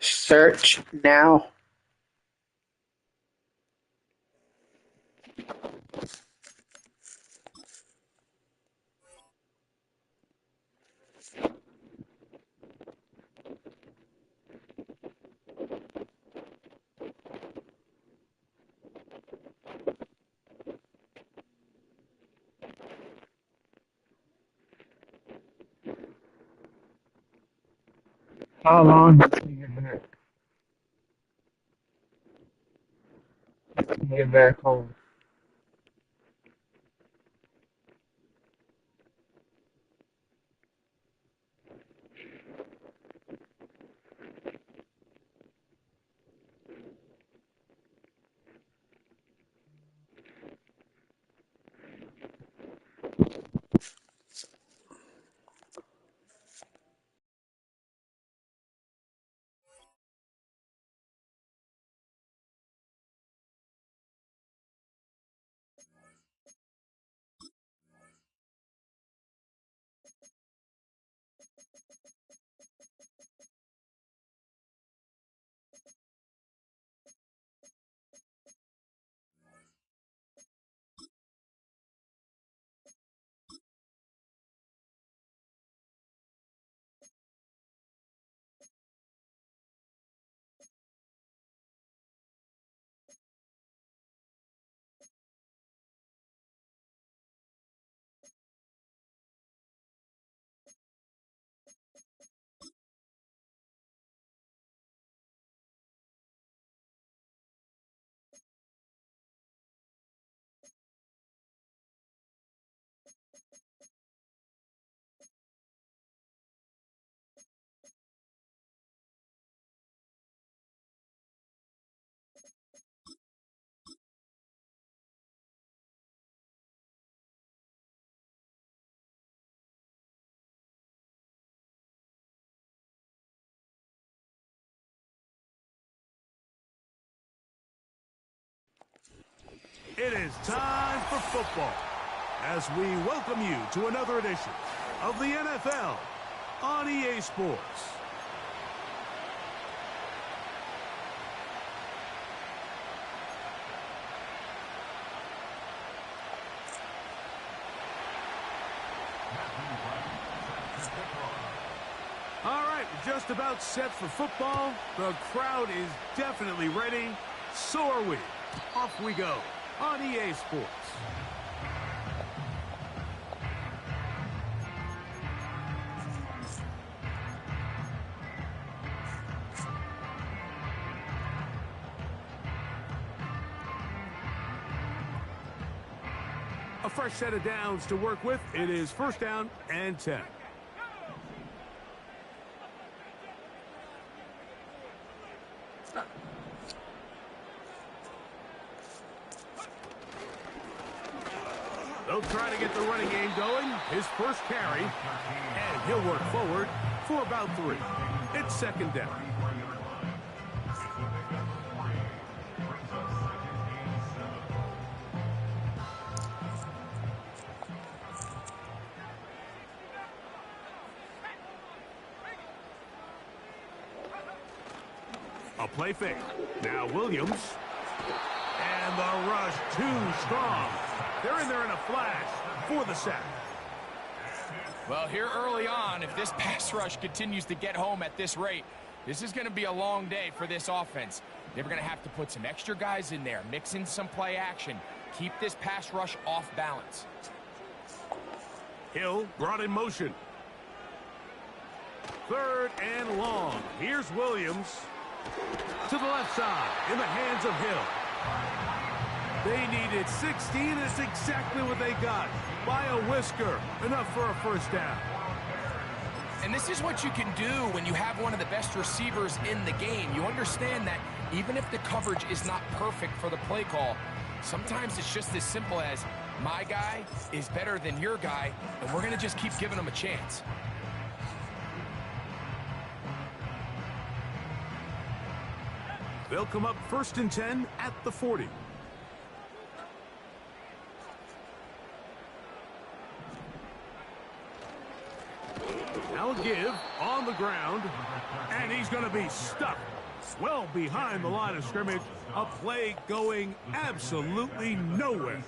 Search now. How long until you get back home? It is time for football as we welcome you to another edition of the NFL on EA Sports. All right, we're just about set for football. The crowd is definitely ready. So are we. Off we go on EA Sports. A fresh set of downs to work with. It is first down and 10. They'll try to get the running game going. His first carry, and he'll work forward for about 3. It's second down. A play fake. Now Williams. And the rush too strong. They're in there in a flash for the sack. Well, here early on, if this pass rush continues to get home at this rate, this is going to be a long day for this offense. They're going to have to put some extra guys in there, mix in some play action, keep this pass rush off balance. Hill brought in motion. Third and long. Here's Williams to the left side in the hands of Hill. They needed 16, and it's exactly what they got. By a whisker, enough for a first down. And this is what you can do when you have one of the best receivers in the game. You understand that even if the coverage is not perfect for the play call, sometimes it's just as simple as, my guy is better than your guy, and we're going to just keep giving him a chance. They'll come up first and 10 at the 40. Now give on the ground, and he's going to be stuck well behind the line of scrimmage. A play going absolutely nowhere.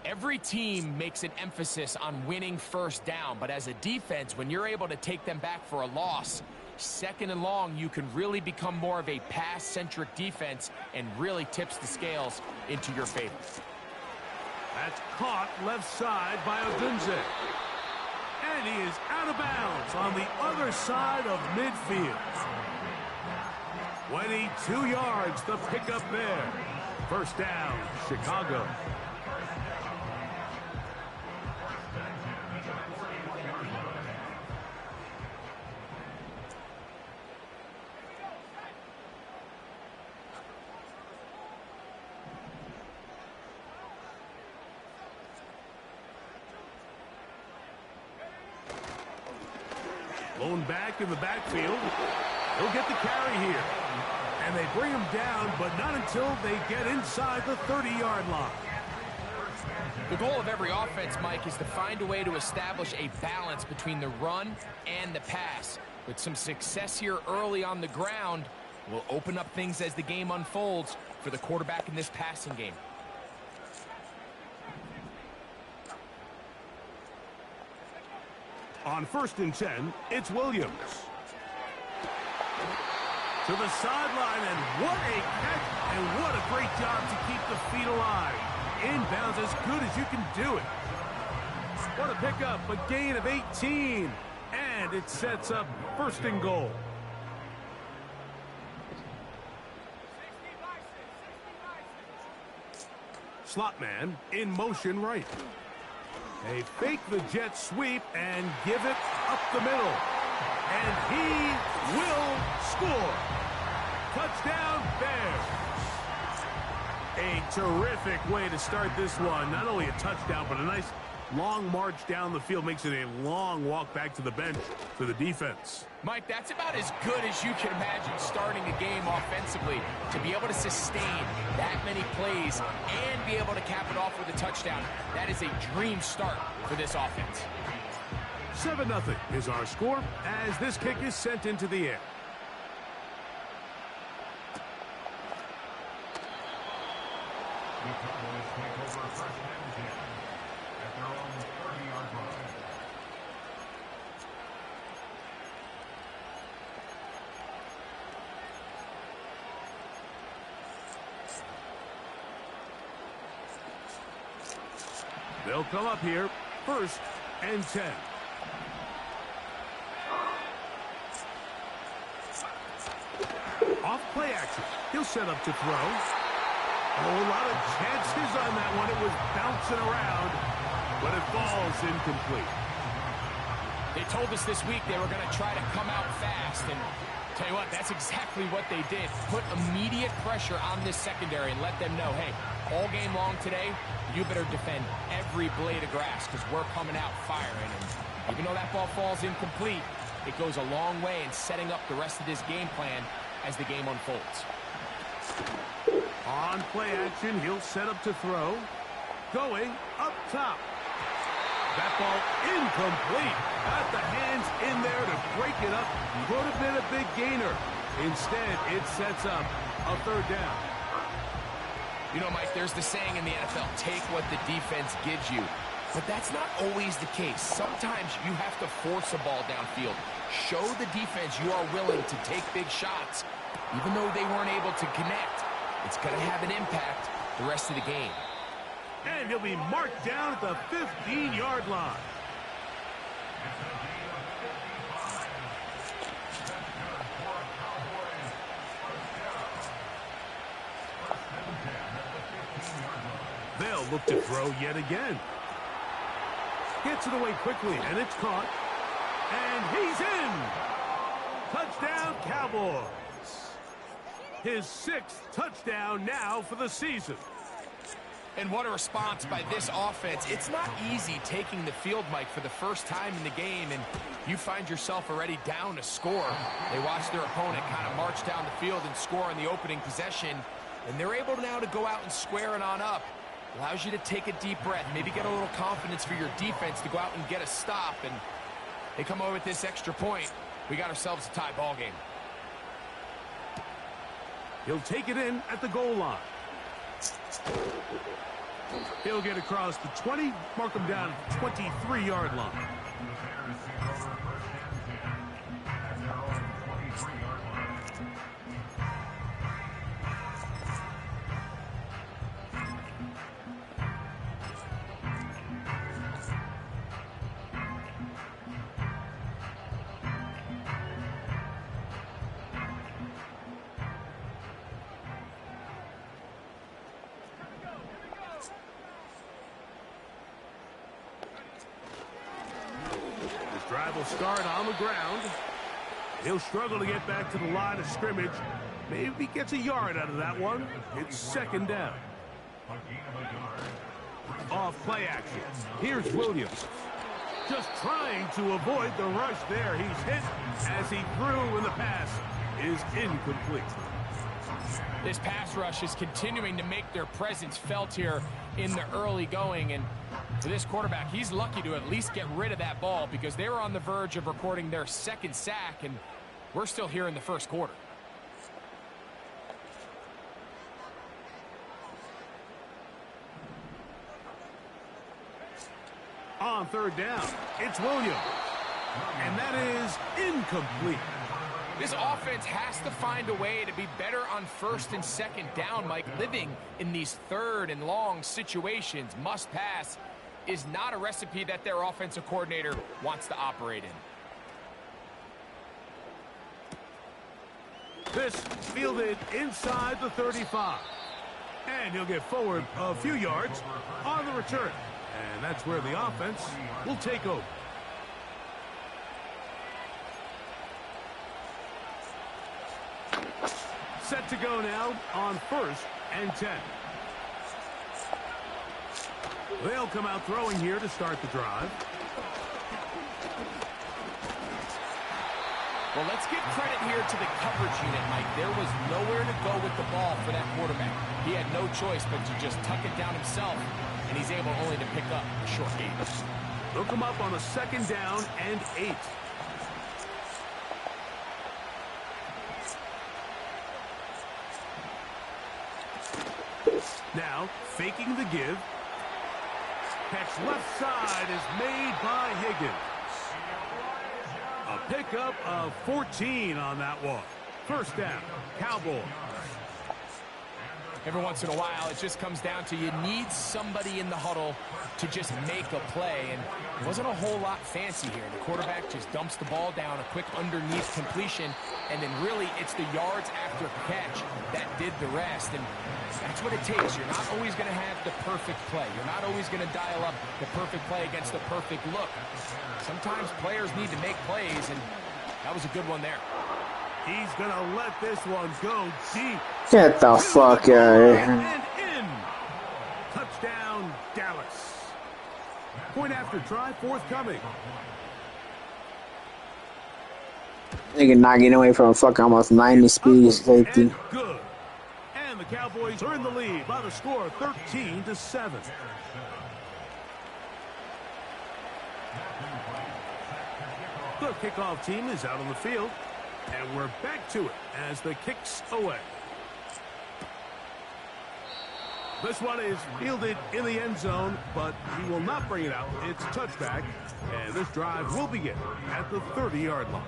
Every team makes an emphasis on winning first down, but as a defense, when you're able to take them back for a loss, second and long, you can really become more of a pass-centric defense and really tips the scales into your favor. That's caught left side by Odunze. And he is out of bounds on the other side of midfield. 22 yards, the pickup there. First down, Chicago. Lone back in the backfield. He'll get the carry here. And they bring him down, but not until they get inside the 30-yard line. The goal of every offense, Mike, is to find a way to establish a balance between the run and the pass. With some success here early on the ground, will open up things as the game unfolds for the quarterback in this passing game. On 1st and 10, it's Williams. To the sideline, and what a catch, and what a great job to keep the feet alive. Inbounds as good as you can do it. What a pickup, a gain of 18, and it sets up 1st and goal. Slot man in motion right. They fake the jet sweep and give it up the middle. And he will score. Touchdown, Bears. A terrific way to start this one. Not only a touchdown, but a nice long march down the field. Makes it a long walk back to the bench for the defense. Mike, that's about as good as you can imagine starting a game offensively. To be able to sustain that many plays and be able to cap it off with a touchdown, that is a dream start for this offense. 7-0 is our score as this kick is sent into the air. They'll come up here, 1st and 10. Off play action. He'll set up to throw. Oh, a lot of chances on that one. It was bouncing around, but it falls incomplete. They told us this week they were going to try to come out fast, and tell you what, that's exactly what they did. Put immediate pressure on this secondary and let them know, hey, all game long today, you better defend every blade of grass because we're coming out firing. And even though that ball falls incomplete, it goes a long way in setting up the rest of this game plan as the game unfolds. On play action, he'll set up to throw. Going up top. That ball incomplete. Got the hands in there to break it up. Could have been a big gainer. Instead, it sets up a 3rd down. You know, Mike, there's the saying in the NFL, take what the defense gives you. But that's not always the case. Sometimes you have to force a ball downfield. Show the defense you are willing to take big shots. Even though they weren't able to connect, it's going to have an impact the rest of the game. And he'll be marked down at the 15-yard line. They'll look to throw yet again. Gets it away quickly, and it's caught. And he's in! Touchdown, Cowboys! His 6th touchdown now for the season. And what a response by this offense. It's not easy taking the field, Mike, for the first time in the game, and you find yourself already down a score. They watch their opponent kind of march down the field and score on the opening possession, and they're able now to go out and square it on up. Allows you to take a deep breath, maybe get a little confidence for your defense to go out and get a stop. And They come over with this extra point. We got ourselves a tie ball game. He'll take it in at the goal line. He'll get across the 20, mark him down at the 23-yard line. Drive will start on the ground. He'll struggle to get back to the line of scrimmage. Maybe gets a yard out of that one. It's second down. Off play action. Here's Williams. Just trying to avoid the rush there. He's hit as he threw, and the pass is incomplete. This pass rush is continuing to make their presence felt here in the early going, and for this quarterback, he's lucky to at least get rid of that ball because they were on the verge of recording their second sack, and we're still here in the first quarter. On third down, it's Williams, and that is incomplete. This offense has to find a way to be better on first and second down, Mike. Living in these third and long situations, must pass, is not a recipe that their offensive coordinator wants to operate in. This fielded inside the 35. And he'll get forward a few yards on the return. And that's where the offense will take over. Set to go now on first and 10. They'll come out throwing here to start the drive. Well, let's give credit here to the coverage unit, Mike. There was nowhere to go with the ball for that quarterback. He had no choice but to just tuck it down himself, and he's able only to pick up a short gain. They'll come up on a second down and 8. Now, faking the give. Catch left side is made by Higgins. A pickup of 14 on that one. First down, Cowboys. Every once in a while, it just comes down to you need somebody in the huddle to just make a play, and it wasn't a whole lot fancy here. The quarterback just dumps the ball down, a quick underneath completion, and then really it's the yards after catch that did the rest, and that's what it takes. You're not always going to have the perfect play. You're not always going to dial up the perfect play against the perfect look. Sometimes players need to make plays, and that was a good one there. He's going to let this one go deep. Get the fuck out of here. And in. Touchdown, Dallas. Point after try forthcoming. Nigga not getting away from a fucking almost 90 speed safety. And good. And the Cowboys are in the lead by the score of 13-7. The kickoff team is out on the field. And we're back to it as the kick's away. This one is fielded in the end zone, but he will not bring it out. It's a touchback, and this drive will begin at the 30-yard line.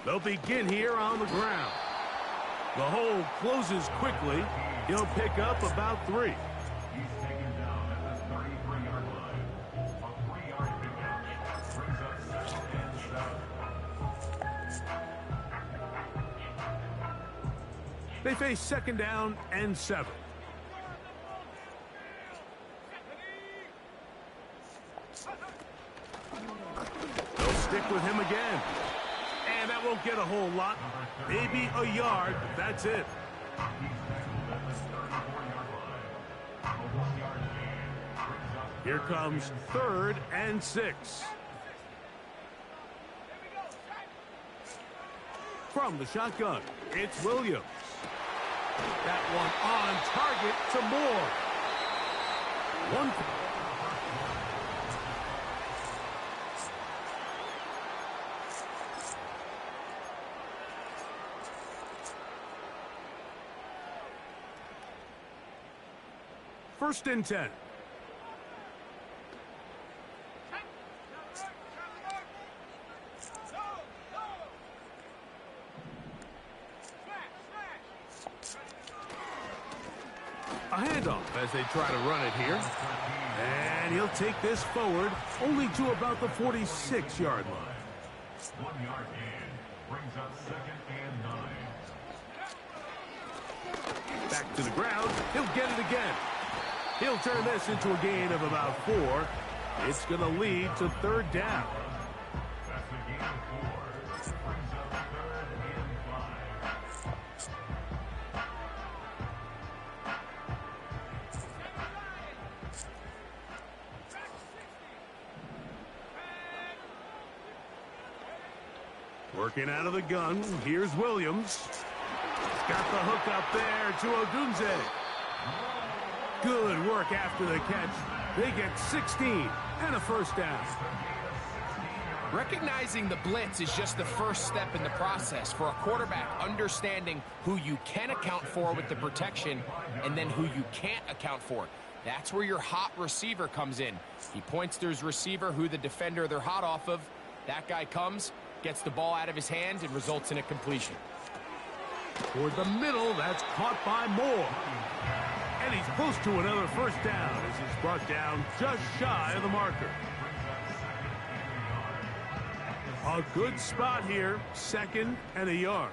They'll begin here on the ground. The hole closes quickly. He'll pick up about 3. They face second down and 7. They'll stick with him again. And that That won't get a whole lot. Maybe a yard. That's it. Here comes 3rd and 6. From the shotgun, it's Williams. That one on target to Moore. One. First and 10. A handoff as they try to run it here. And he'll take this forward only to about the 46-yard line. 1 yard gain brings up 2nd and 9. Back to the ground. He'll get it again. He'll turn this into a gain of about 4. It's going to lead to 3rd down. That's a gain of 4. Brings up 3rd and 5. Working out of the gun, here's Williams. He's got the hook up there to Odunze. Good work after the catch. They get 16 and a first down. Recognizing the blitz is just the first step in the process for a quarterback, understanding who you can account for with the protection and then who you can't account for. That's where your hot receiver comes in. He points to his receiver, who the defender they're hot off of. That guy comes, gets the ball out of his hand, and results in a completion. Toward the middle, that's caught by Moore. And he's close to another first down as he's brought down just shy of the marker. A good spot here, 2nd and a yard.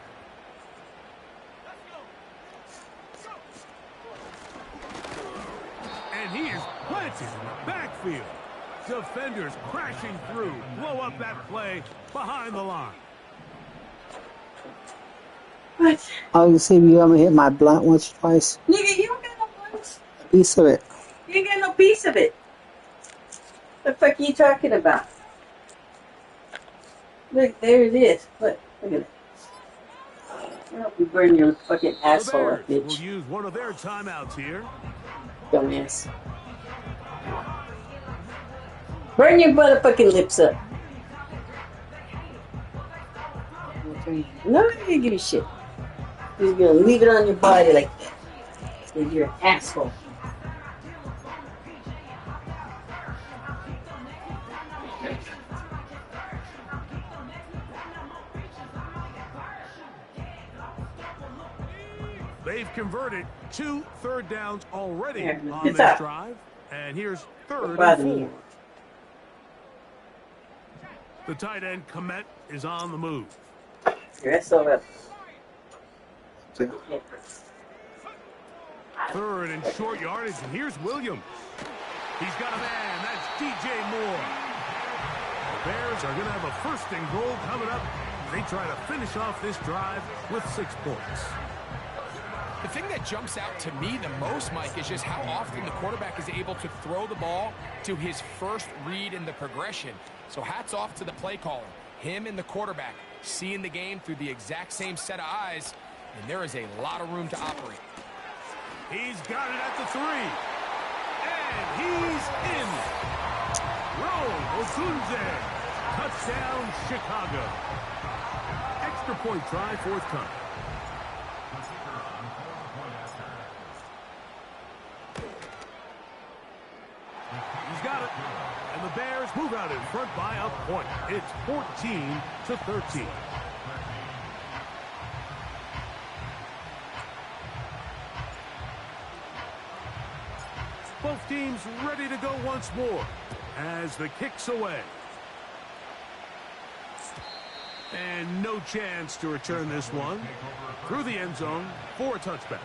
And he is planted in the backfield. Defenders crashing through, blow up that play behind the line. What? Oh, you see me, I'm gonna hit my blunt once or twice. Nigga, you don't got no blunt. A piece of it. You ain't got no piece of it. The fuck are you talking about? Look, there it is. Look at it. I hope you burn your fucking The asshole Bears up, will bitch. use one of their timeouts here. Dumbass. Burn your motherfucking lips up. No, I didn't give you shit. You're gonna leave it on your body like that. Because you're an asshole. They've converted 2 third downs already There, on it's this up. drive. And here's 3rd Bother and 4. you. The tight end, Komet, is on the move. Your ass all up. 3rd and short yardage, and here's Williams. He's got a man. That's DJ Moore. The Bears are going to have a 1st and goal coming up. They try to finish off this drive with 6 points. The thing that jumps out to me the most, Mike, is just how often the quarterback is able to throw the ball to his first read in the progression. So hats off to the play caller. Him and the quarterback seeing the game through the exact same set of eyes, and there is a lot of room to operate. He's got it at the 3. And he's in. Roll Odunze. Touchdown, Chicago. Extra point try, forthcoming. He's got it. And the Bears move out in front by a point. It's 14-13. Both teams ready to go once more as the kick's away. And no chance to return this one through the end zone for a touchback.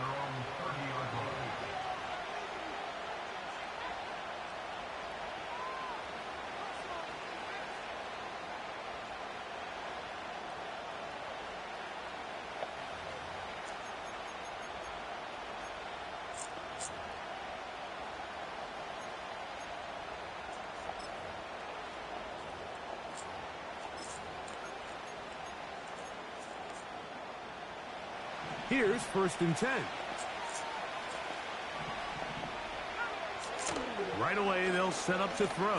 Here's 1st and 10. Right away, they'll set up to throw.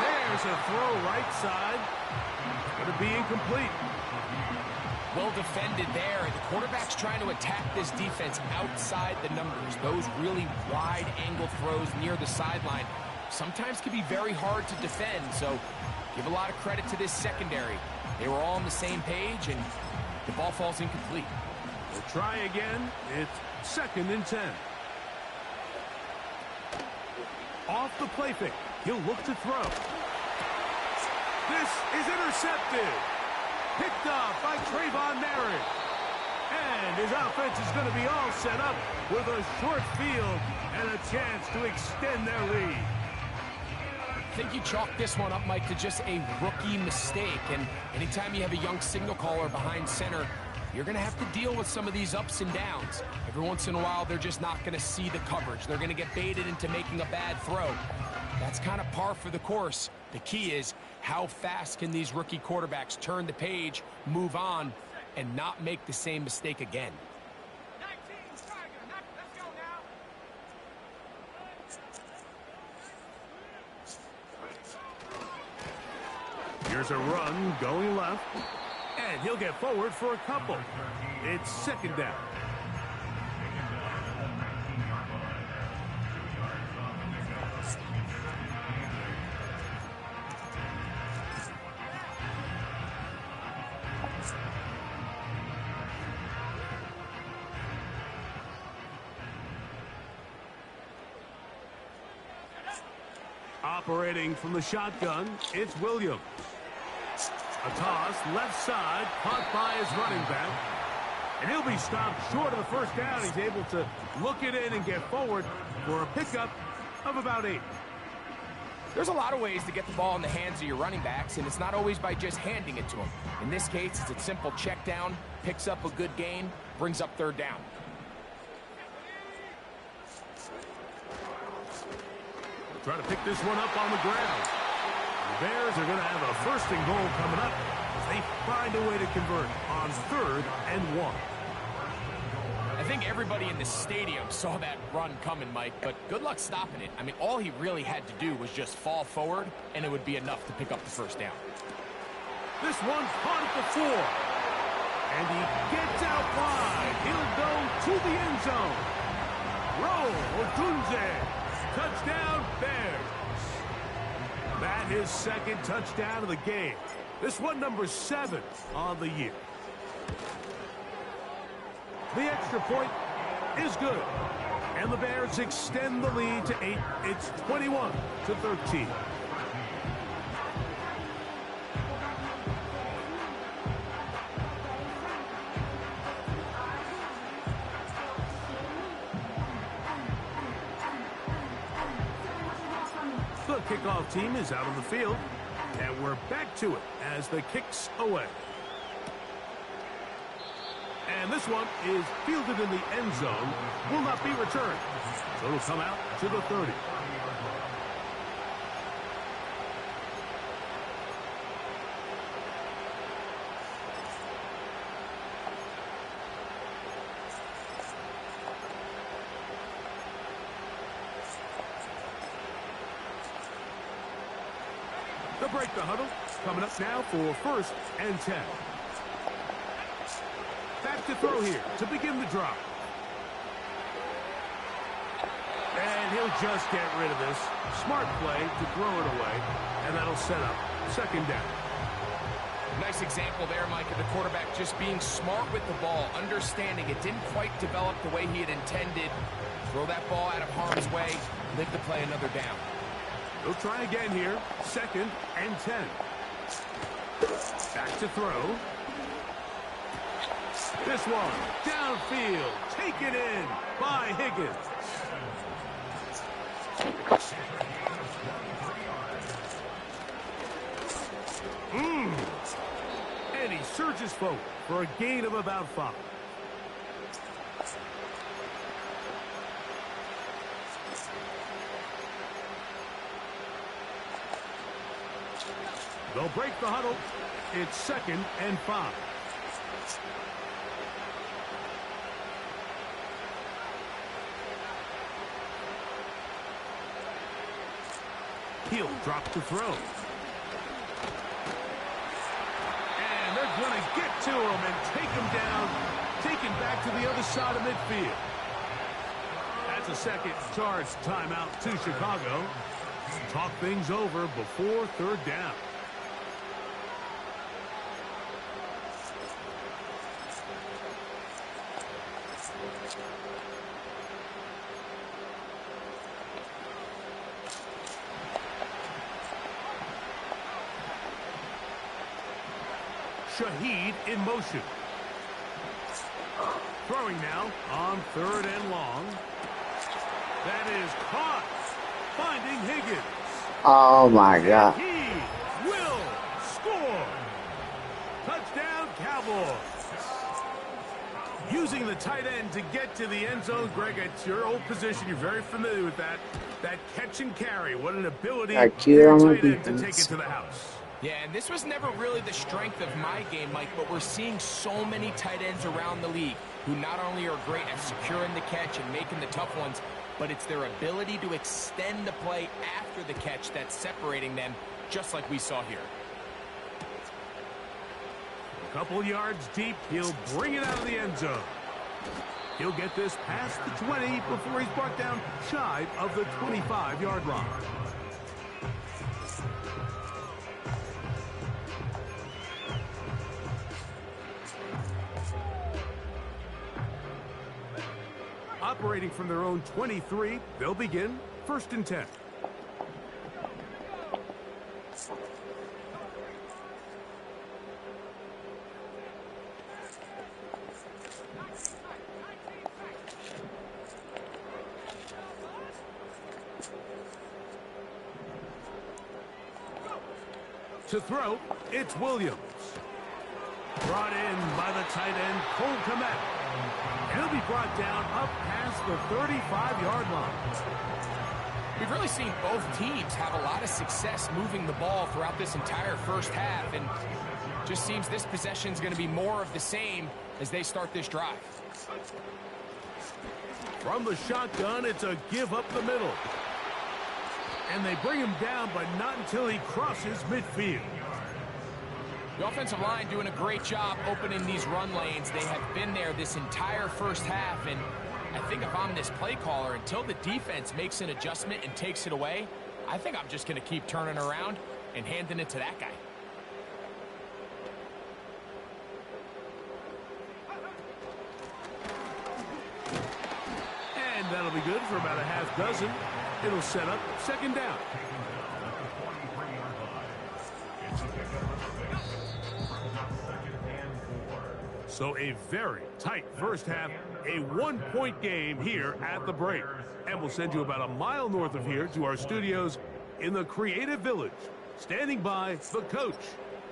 There's a throw right side. Going to be incomplete. Well defended there. The quarterback's trying to attack this defense outside the numbers. Those really wide angle throws near the sideline sometimes can be very hard to defend, so give a lot of credit to this secondary. They were all on the same page, and the ball falls incomplete. We'll try again. It's 2nd and 10. Off the play fake. He'll look to throw. This is intercepted. Picked up by Trayvon Merritt. And his offense is going to be all set up with a short field and a chance to extend their lead. I think you chalk this one up, Mike, to just a rookie mistake. And anytime you have a young signal caller behind center, you're going to have to deal with some of these ups and downs. Every once in a while, they're just not going to see the coverage. They're going to get baited into making a bad throw. That's kind of par for the course. The key is how fast can these rookie quarterbacks turn the page, move on, and not make the same mistake again. Here's a run going left. And he'll get forward for a couple. It's 2nd down. Operating from the shotgun, it's Williams. A toss, left side, caught by his running back. And he'll be stopped short of 1st down. He's able to look it in and get forward for a pickup of about 8. There's a lot of ways to get the ball in the hands of your running backs, and it's not always by just handing it to them. In this case, it's a simple check down, picks up a good gain, brings up 3rd down. Try to pick this one up on the ground. The Bears are going to have a 1st and goal coming up as they find a way to convert on 3rd and 1. I think everybody in the stadium saw that run coming, Mike, but good luck stopping it. I mean, all he really had to do was just fall forward, and it would be enough to pick up the 1st down. This one's caught at the 4. And he gets out wide. He'll go to the end zone. Roll, Odunze. Touchdown, Bears. That is 2nd touchdown of the game. This one number 7 on the year. The extra point is good. And the Bears extend the lead to 8. It's 21-13. The kickoff team is out on the field, and we're back to it as the kick's away. And this one is fielded in the end zone, will not be returned. So it'll come out to the 30. They'll break the huddle. Coming up now for 1st and 10. Back to throw here to begin the drive. And he'll just get rid of this. Smart play to throw it away. And that'll set up 2nd down. Nice example there, Mike, of the quarterback just being smart with the ball, understanding it didn't quite develop the way he had intended. Throw that ball out of harm's way, live to play another down. We'll try again here. 2nd and 10. Back to throw. This one, downfield, taken in by Higgins. And he surges forward for a gain of about 5. They'll break the huddle. It's 2nd and 5. He'll drop to throw. And they're going to get to him and take him down, take him back to the other side of midfield. That's a second charge timeout to Chicago. Talk things over before 3rd down. Shaheed in motion. Throwing now on 3rd and long. That is caught. Finding Higgins. Oh my God. He will score. Touchdown, Cowboys. Using the tight end to get to the end zone, Greg, it's your old position. You're very familiar with that. That catch and carry. What an ability for your tight end to take it to the house. Yeah, and this was never really the strength of my game, Mike, but we're seeing so many tight ends around the league who not only are great at securing the catch and making the tough ones, but it's their ability to extend the play after the catch that's separating them, just like we saw here. A couple yards deep, he'll bring it out of the end zone. He'll get this past the 20 before he's brought down shy of the 25-yard line. Operating from their own 23, they'll begin 1st and 10. To throw, it's Williams. Brought in by the tight end, Cole Kmet. He'll be brought down up past the 35-yard line. We've really seen both teams have a lot of success moving the ball throughout this entire first half, and just seems this possession is going to be more of the same as they start this drive. From the shotgun, it's a give up the middle. And they bring him down, but not until he crosses midfield. The offensive line doing a great job opening these run lanes. They have been there this entire first half, and I think if I'm this play caller, until the defense makes an adjustment and takes it away, I think I'm just going to keep turning around and handing it to that guy. And that'll be good for about a half dozen. It'll set up 2nd down. So a very tight first half, a 1-point game here at the break. And we'll send you about a mile north of here to our studios in the Creative Village. Standing by the coach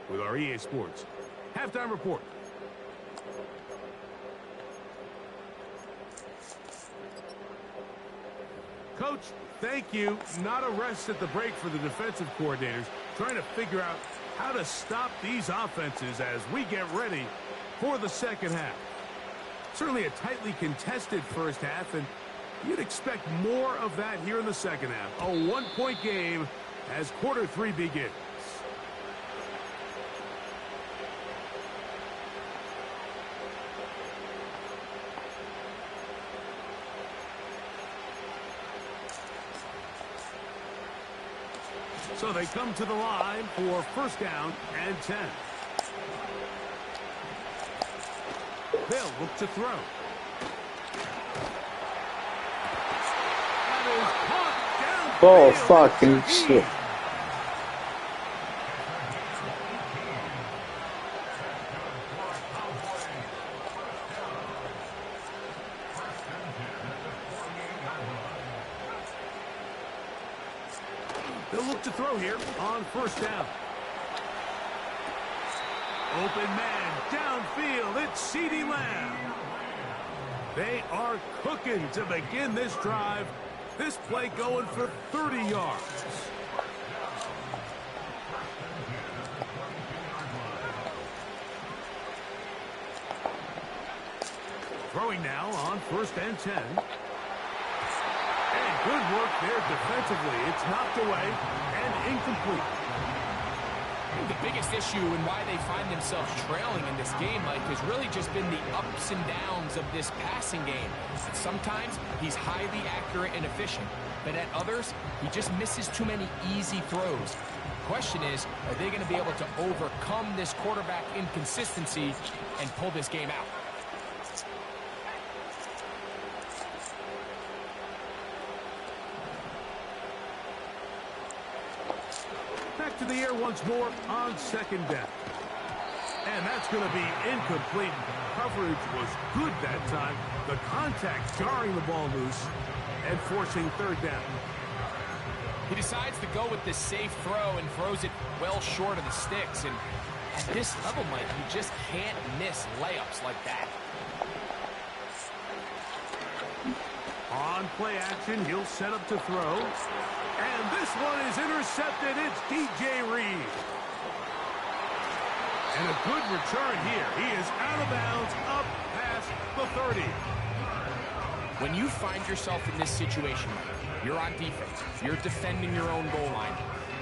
with our EA Sports halftime report. Coach, thank you. Not a rest at the break for the defensive coordinators, trying to figure out how to stop these offenses as we get ready for the second half. Certainly a tightly contested first half, and you'd expect more of that here in the second half. A 1-point game as quarter 3 begins. So they come to the line for 1st down and 10. They'll look to throw. That is caught downfield. Oh, fucking shit. They'll look to throw here on 1st down. Open man downfield. It's CeeDee Lamb. They are cooking to begin this drive. This play going for 30 yards. Throwing now on 1st and 10. And good work there defensively. It's knocked away and incomplete. I think the biggest issue and why they find themselves trailing in this game, Mike, has really just been the ups and downs of this passing game. Sometimes he's highly accurate and efficient, but at others, he just misses too many easy throws. The question is, are they going to be able to overcome this quarterback inconsistency and pull this game out? Back to the air once more on 2nd down. And that's going to be incomplete. Coverage was good that time. The contact jarring the ball loose and forcing 3rd down. He decides to go with this safe throw and throws it well short of the sticks. And at this level, Mike, you just can't miss layups like that. On play action, he'll set up to throw. And this one is intercepted. It's DJ Reed. And a good return here. He is out of bounds up past the 30. When you find yourself in this situation, you're on defense, you're defending your own goal line,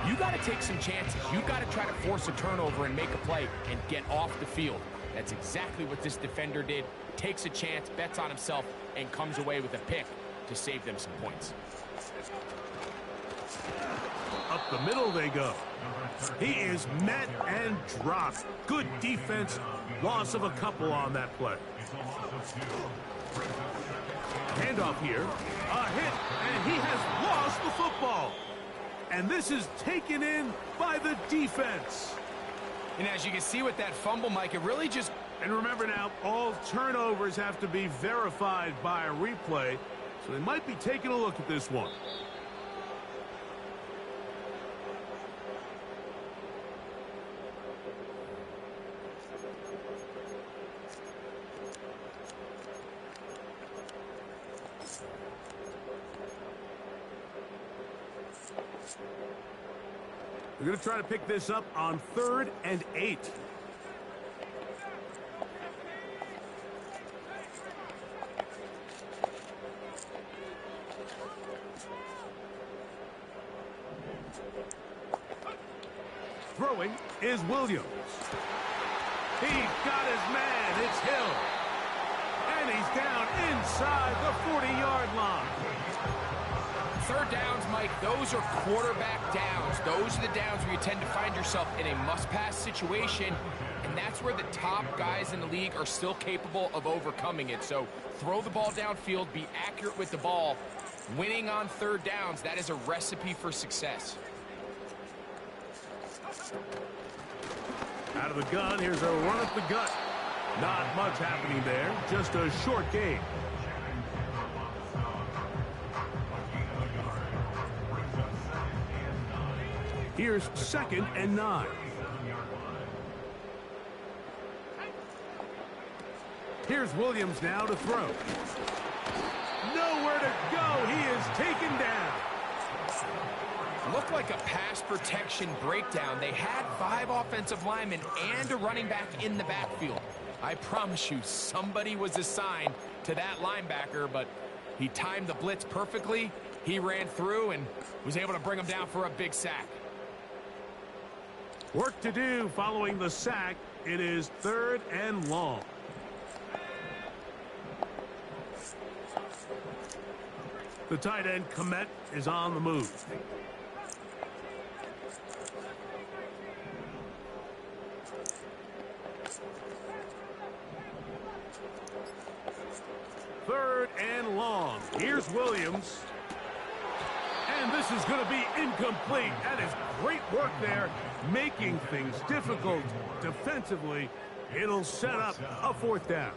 you got to take some chances. You got to try to force a turnover and make a play and get off the field. That's exactly what this defender did. Takes a chance, bets on himself, and comes away with a pick to save them some points. Up the middle they go. He is met and dropped. Good defense. Loss of a couple on that play. Handoff here. A hit, and he has lost the football. And this is taken in by the defense. And as you can see with that fumble, Mike, it really just... And remember now, all turnovers have to be verified by a replay, so they might be taking a look at this one. We're going to try to pick this up on 3rd and 8. Throwing is Williams. He got his man. It's Hill. And he's down inside the 40-yard line. 3rd downs, Mike, those are quarterback downs. Those are the downs where you tend to find yourself in a must-pass situation, and that's where the top guys in the league are still capable of overcoming it. So throw the ball downfield, be accurate with the ball. Winning on 3rd downs, that is a recipe for success. Out of the gun, here's a run up the gut. Not much happening there, just a short game. Here's 2nd and 9. Here's Williams now to throw. Nowhere to go. He is taken down. Looked like a pass protection breakdown. They had 5 offensive linemen and a running back in the backfield. I promise you, somebody was assigned to that linebacker, but he timed the blitz perfectly. He ran through and was able to bring him down for a big sack. Work to do following the sack. It is 3rd and long. The tight end, Komet, is on the move. Third and long. Here's Williams. And this is going to be incomplete. That is great work there, making things difficult defensively. It'll set up a 4th down.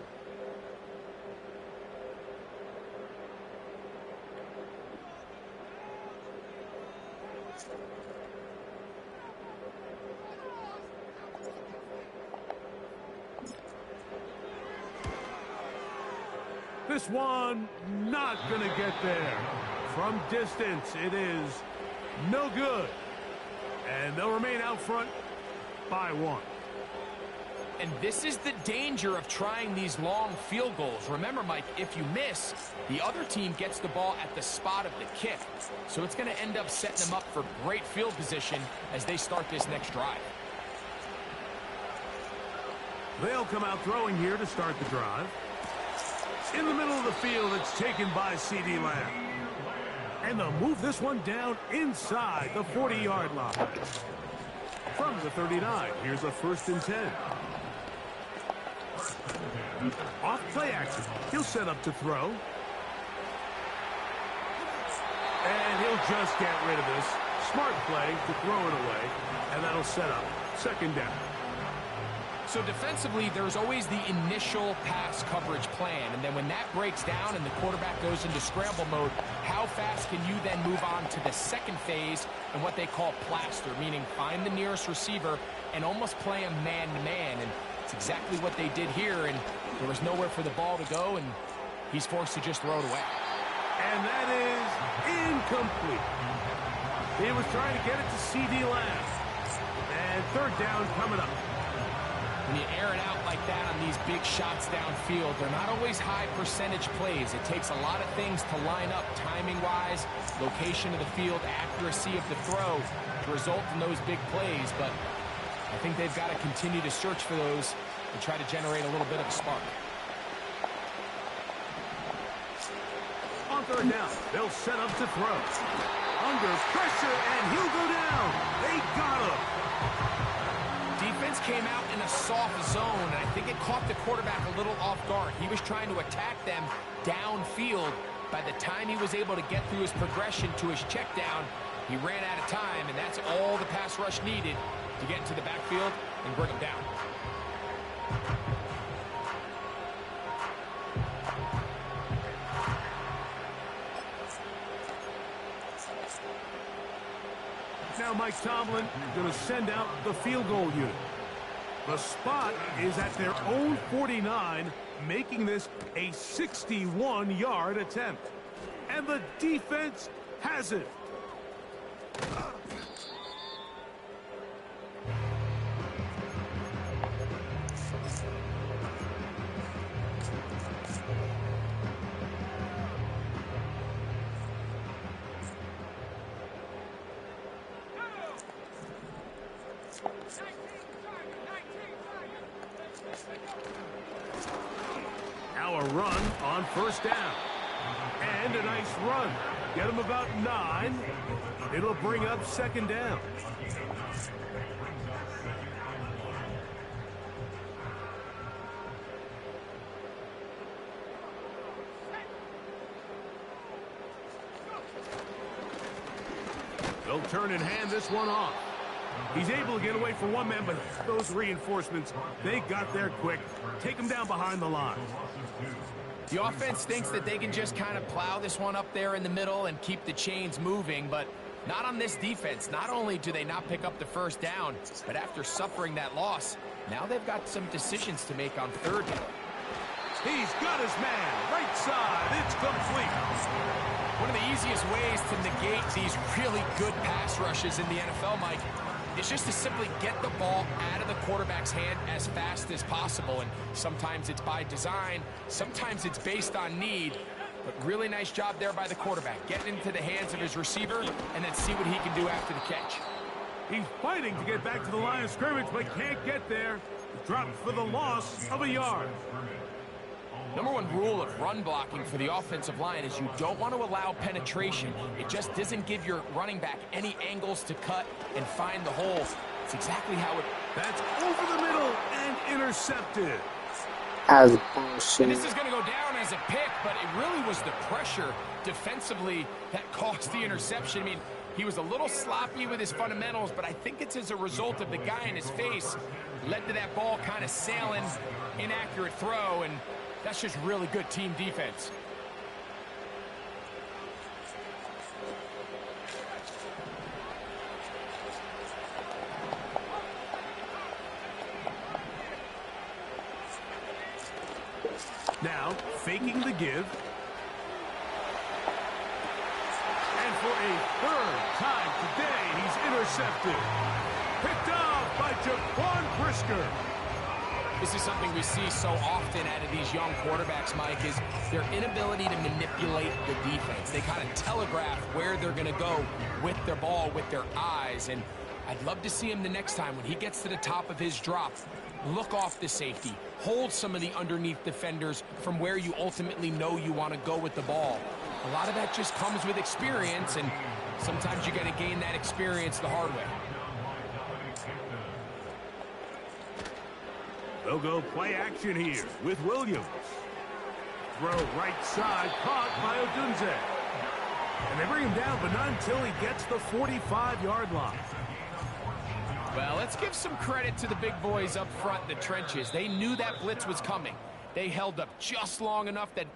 This one not going to get there. From distance, it is no good. And they'll remain out front by 1. And this is the danger of trying these long field goals. Remember, Mike, if you miss, the other team gets the ball at the spot of the kick. So it's going to end up setting them up for great field position as they start this next drive. They'll come out throwing here to start the drive. In the middle of the field, it's taken by C.D. Lamb. And they'll move this one down inside the 40-yard line. From the 39, here's a 1st and 10. Off play action. He'll set up to throw. And he'll just get rid of this. Smart play to throw it away. And that'll set up 2nd down. So defensively, there's always the initial pass coverage plan. And then when that breaks down and the quarterback goes into scramble mode, how fast can you then move on to the second phase and what they call plaster, meaning find the nearest receiver and almost play him man-to-man. And it's exactly what they did here. And there was nowhere for the ball to go, and he's forced to just throw it away. And that is incomplete. He was trying to get it to C.D. Lamb. And 3rd down coming up. When you air it out like that on these big shots downfield, they're not always high percentage plays. It takes a lot of things to line up timing-wise, location of the field, accuracy of the throw to result in those big plays. But I think they've got to continue to search for those and try to generate a little bit of a spark. On 3rd down, they'll set up to throw. Under pressure, and he'll go down. They got him. Defense came out in a soft zone, and I think it caught the quarterback a little off guard. He was trying to attack them downfield. By the time he was able to get through his progression to his check down, he ran out of time, and that's all the pass rush needed to get into the backfield and bring him down. Now Mike Tomlin going to send out the field goal unit. The spot is at their own 49, making this a 61-yard attempt. And the defense has it. Now a run on 1st down. And a nice run. Get him about 9. It'll bring up 2nd down. They'll turn and hand this one off. He's able to get away from one man, but those reinforcements, they got there quick. Take him down behind the line. The offense thinks that they can just kind of plow this one up there in the middle and keep the chains moving, but not on this defense. Not only do they not pick up the 1st down, but after suffering that loss, now they've got some decisions to make on 3rd down. He's got his man. Right side. It's complete. One of the easiest ways to negate these really good pass rushes in the NFL, Mike, is just to simply get the ball out of the quarterback's hand as fast as possible. And sometimes it's by design, sometimes it's based on need. But really nice job there by the quarterback, getting into the hands of his receiver and then see what he can do after the catch. He's fighting to get back to the line of scrimmage, but can't get there. Dropped for the loss of a yard. Number one rule of run blocking for the offensive line is you don't want to allow penetration. It just doesn't give your running back any angles to cut and find the holes. It's exactly how it... That's over the middle and intercepted. As And bullshit. this is going to go down as a pick, but it really was the pressure defensively that caused the interception. I mean, he was a little sloppy with his fundamentals, but I think it's as a result of the guy in his face led to that ball kind of sailing, inaccurate throw, and that's just really good team defense. Now, faking the give. And for a 3rd time today, he's intercepted. Picked off by Jaquan Brisker. This is something we see so often out of these young quarterbacks, Mike, is their inability to manipulate the defense. They kind of telegraph where they're going to go with their ball, with their eyes. And I'd love to see him the next time when he gets to the top of his drop. Look off the safety. Hold some of the underneath defenders from where you ultimately know you want to go with the ball. A lot of that just comes with experience, and sometimes you got to gain that experience the hard way. They'll go play action here with Williams. Throw right side, caught by Odunze. And they bring him down, but not until he gets the 45-yard line. Well, let's give some credit to the big boys up front in the trenches. They knew that blitz was coming. They held up just long enough that...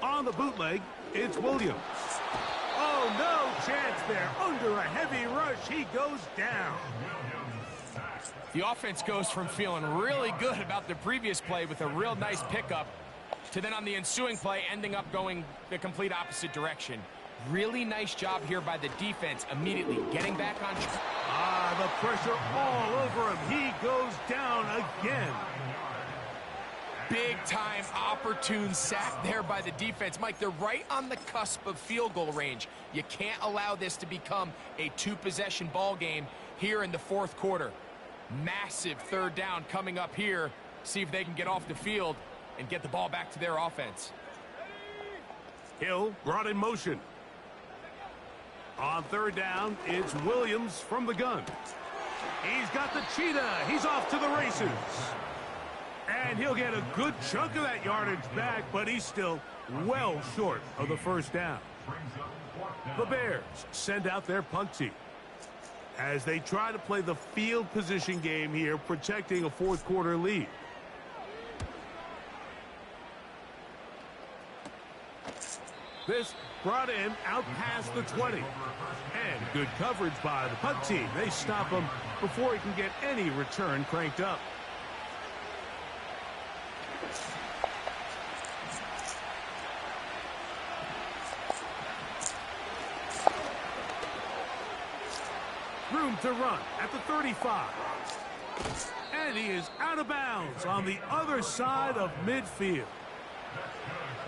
On the bootleg, it's Williams. Oh, no chance there. Under a heavy rush, he goes down. The offense goes from feeling really good about the previous play with a real nice pickup to then on the ensuing play ending up going the complete opposite direction. Really nice job here by the defense immediately getting back on track. The pressure all over him. He goes down again. Big-time opportune sack there by the defense. Mike, they're right on the cusp of field goal range. You can't allow this to become a two-possession ball game here in the fourth quarter. Massive third down coming up here. See if they can get off the field and get the ball back to their offense. Hill brought in motion. On third down, it's Williams from the gun. He's got the cheetah. He's off to the races. And he'll get a good chunk of that yardage back, but he's still well short of the first down. The Bears send out their punt team as they try to play the field position game here, protecting a fourth quarter lead. This brought in out past the 20. And good coverage by the punt team. They stop him before he can get any return cranked up. Room to run at the 35. And he is out of bounds on the other side of midfield.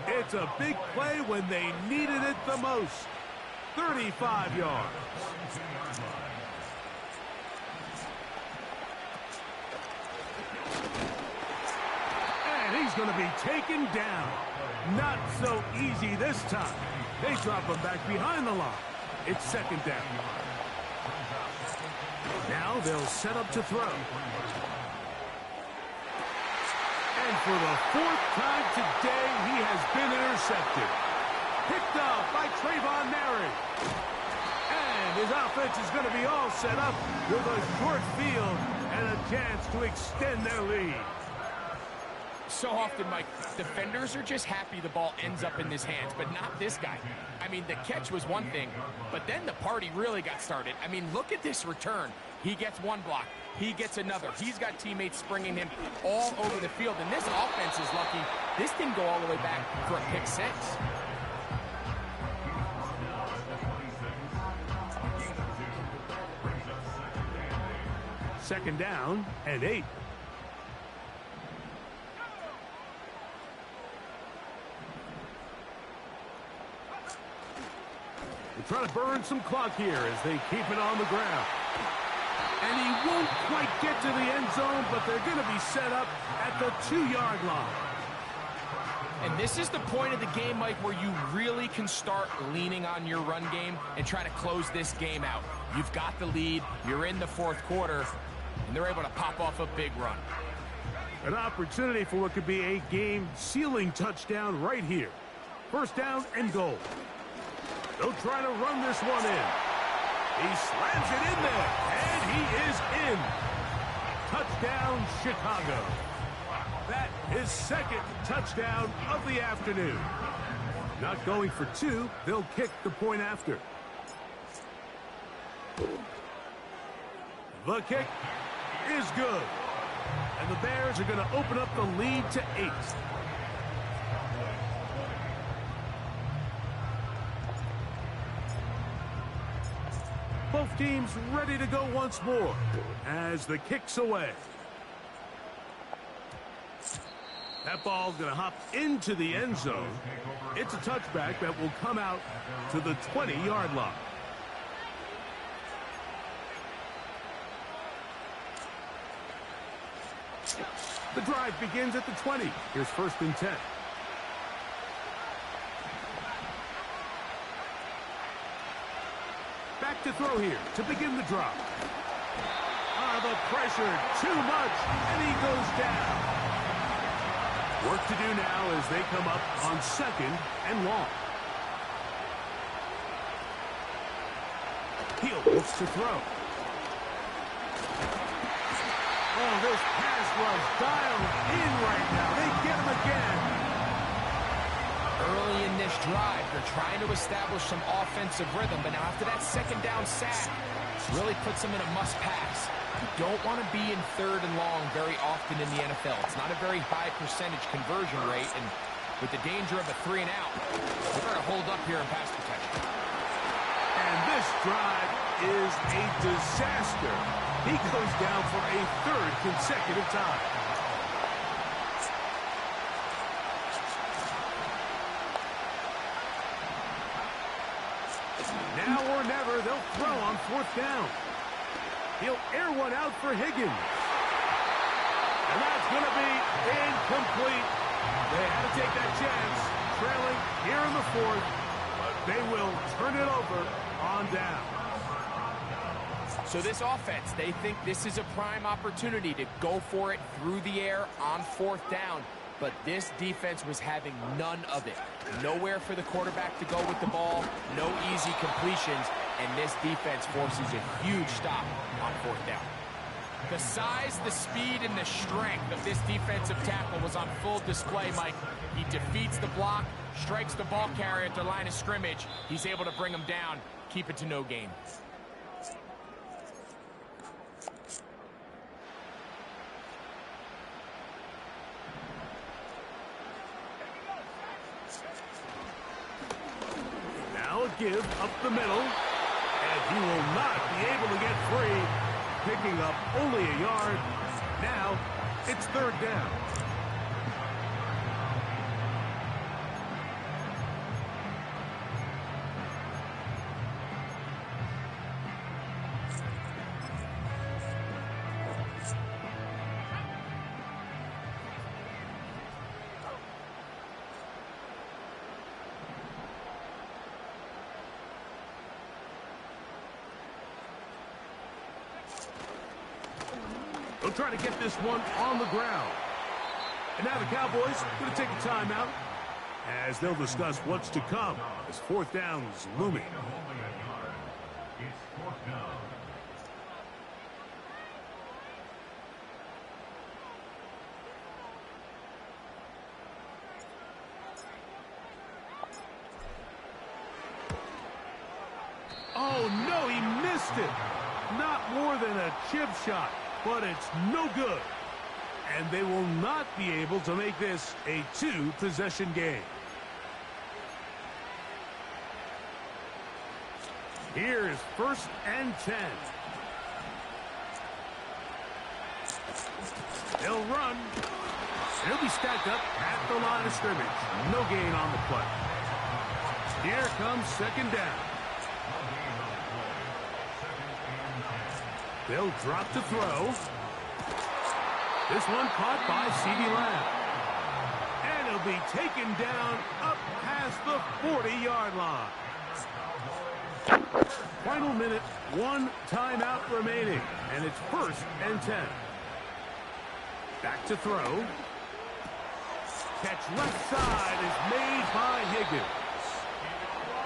It's a big play when they needed it the most. 35 yards. And he's going to be taken down. Not so easy this time. They drop him back behind the line. It's second down. Now they'll set up to throw. And for the fourth time today, he has been intercepted. Picked up by Trayvon Merritt. And his offense is going to be all set up with a short field and a chance to extend their lead. So often, Mike, defenders are just happy the ball ends up in his hands, but not this guy. I mean, the catch was one thing, but then the party really got started. I mean, look at this return. He gets one block. He gets another. He's got teammates springing him all over the field, and this offense is lucky. This didn't go all the way back for a pick six. Second down and 8. They're trying to burn some clock here as they keep it on the ground. And he won't quite get to the end zone, but they're going to be set up at the 2-yard line. And this is the point of the game, Mike, where you really can start leaning on your run game and try to close this game out. You've got the lead, you're in the fourth quarter, and they're able to pop off a big run. An opportunity for what could be a game-sealing touchdown right here. First down and goal. They'll try to run this one in. He slams it in there, and he is in. Touchdown, Chicago. That is second touchdown of the afternoon. Not going for two, they'll kick the point after. The kick is good. And the Bears are going to open up the lead to 8. Both teams ready to go once more as the kick's away. That ball's going to hop into the end zone. It's a touchback that will come out to the 20-yard line. The drive begins at the 20. Here's 1st and 10. Back to throw here to begin the drop. The pressure, too much, and he goes down. Work to do now as they come up on 2nd and long. Heel looks to throw. Oh, this pass was dialed in right now. They get him again. Early in this drive, they're trying to establish some offensive rhythm, but now after that 2nd down sack, really puts them in a must-pass. You don't want to be in 3rd and long very often in the NFL. It's not a very high percentage conversion rate, and with the danger of a 3 and out, they're going to hold up here in pass protection. And this drive is a disaster. He goes down for a 3rd consecutive time. Now or never, they'll throw on 4th down. He'll air one out for Higgins. And that's going to be incomplete. They had to take that chance, trailing here in the 4th, but they will turn it over on down. So this offense, they think this is a prime opportunity to go for it through the air on 4th down. But this defense was having none of it. Nowhere for the quarterback to go with the ball, no easy completions, and this defense forces a huge stop on 4th down. The size, the speed, and the strength of this defensive tackle was on full display, Mike. He defeats the block, strikes the ball carrier at the line of scrimmage. He's able to bring him down, keep it to no gain. Give up the middle, and he will not be able to get free, picking up only a yard. Now it's 3rd down. They'll try to get this one on the ground. And now the Cowboys going to take a timeout as they'll discuss what's to come as 4th down is looming. It's 4th down. Oh, no, he missed it. Not more than a chip shot, but it's no good. And they will not be able to make this a 2-possession game. Here is 1st and 10. They'll run. He'll be stacked up at the line of scrimmage. No gain on the play. Here comes 2nd down. They'll drop to throw. This one caught by CeeDee Lamb. And he'll be taken down up past the 40-yard line. Final minute, 1 timeout remaining. And it's 1st and 10. Back to throw. Catch left side is made by Higgins.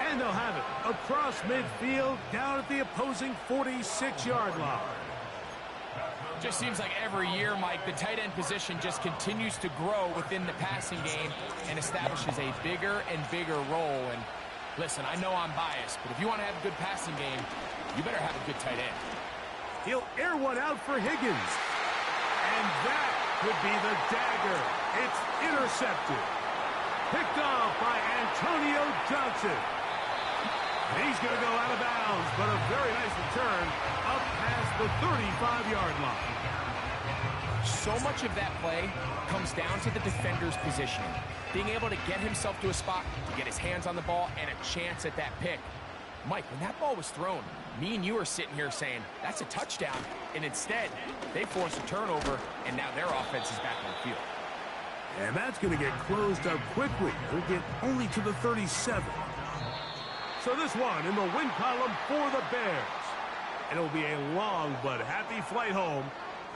And they'll have it across midfield down at the opposing 46-yard line. Just seems like every year, Mike, the tight end position just continues to grow within the passing game and establishes a bigger and bigger role. And listen, I know I'm biased, but if you want to have a good passing game, you better have a good tight end. He'll air one out for Higgins. And that could be the dagger. It's intercepted. Picked off by Antonio Johnson. He's going to go out of bounds, but a very nice return up past the 35-yard line. So much of that play comes down to the defender's positioning. Being able to get himself to a spot, to get his hands on the ball, and a chance at that pick. Mike, when that ball was thrown, me and you are sitting here saying, that's a touchdown. And instead, they force a turnover, and now their offense is back on the field. And that's going to get closed up quickly. They'll get only to the 37. So this one in the win column for the Bears. And it'll be a long but happy flight home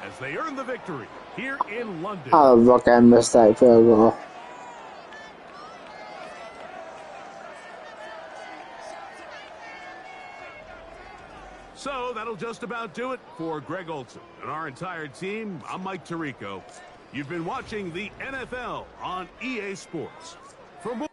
as they earn the victory here in London. How the fuck I missed that field goal? So that'll just about do it for Greg Olson and our entire team. I'm Mike Tirico. You've been watching the NFL on EA Sports. For more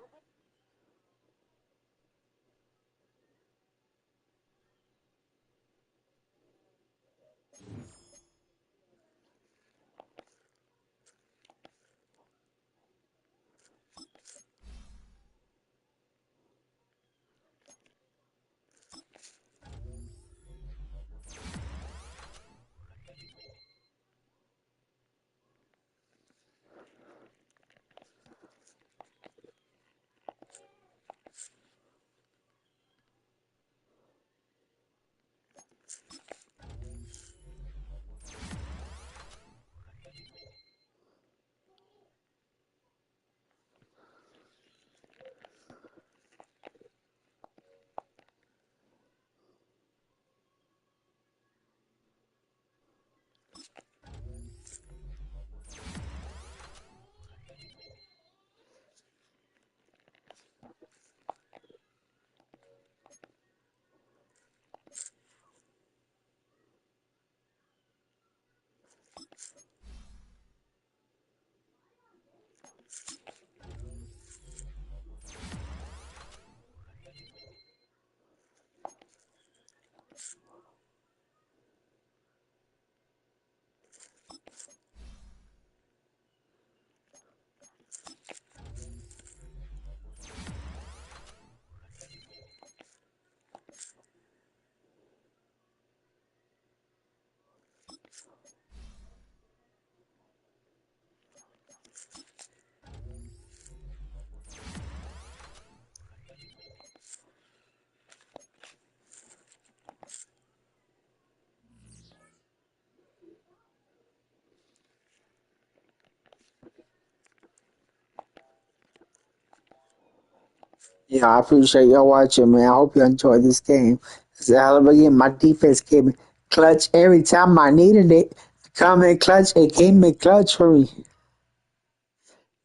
Yeah, I appreciate y'all watching, man. I hope you enjoyed this game. It's a hell of a game. My defense came in clutch every time I needed it. Come in clutch. It came in clutch for me.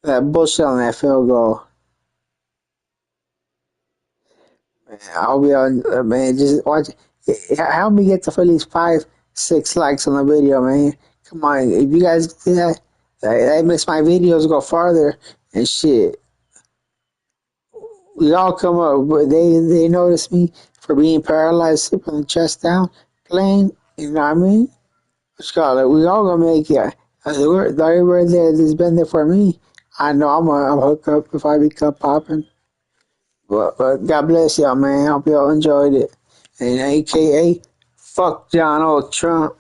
That bullshit on that field goal. Man, I hope y'all, man, just watch. Help me get to at least 5-6 likes on the video, man. Come on. If you guys do that, that makes my videos go farther and shit. We all come up, but they notice me for being paralyzed, from the chest down, playing. You know what I mean? What's called it? We all gonna make it. Everywhere that's been there for me, I know I'm hook up if I become popping. But God bless y'all, man. Hope y'all enjoyed it. And AKA, fuck Donald Trump.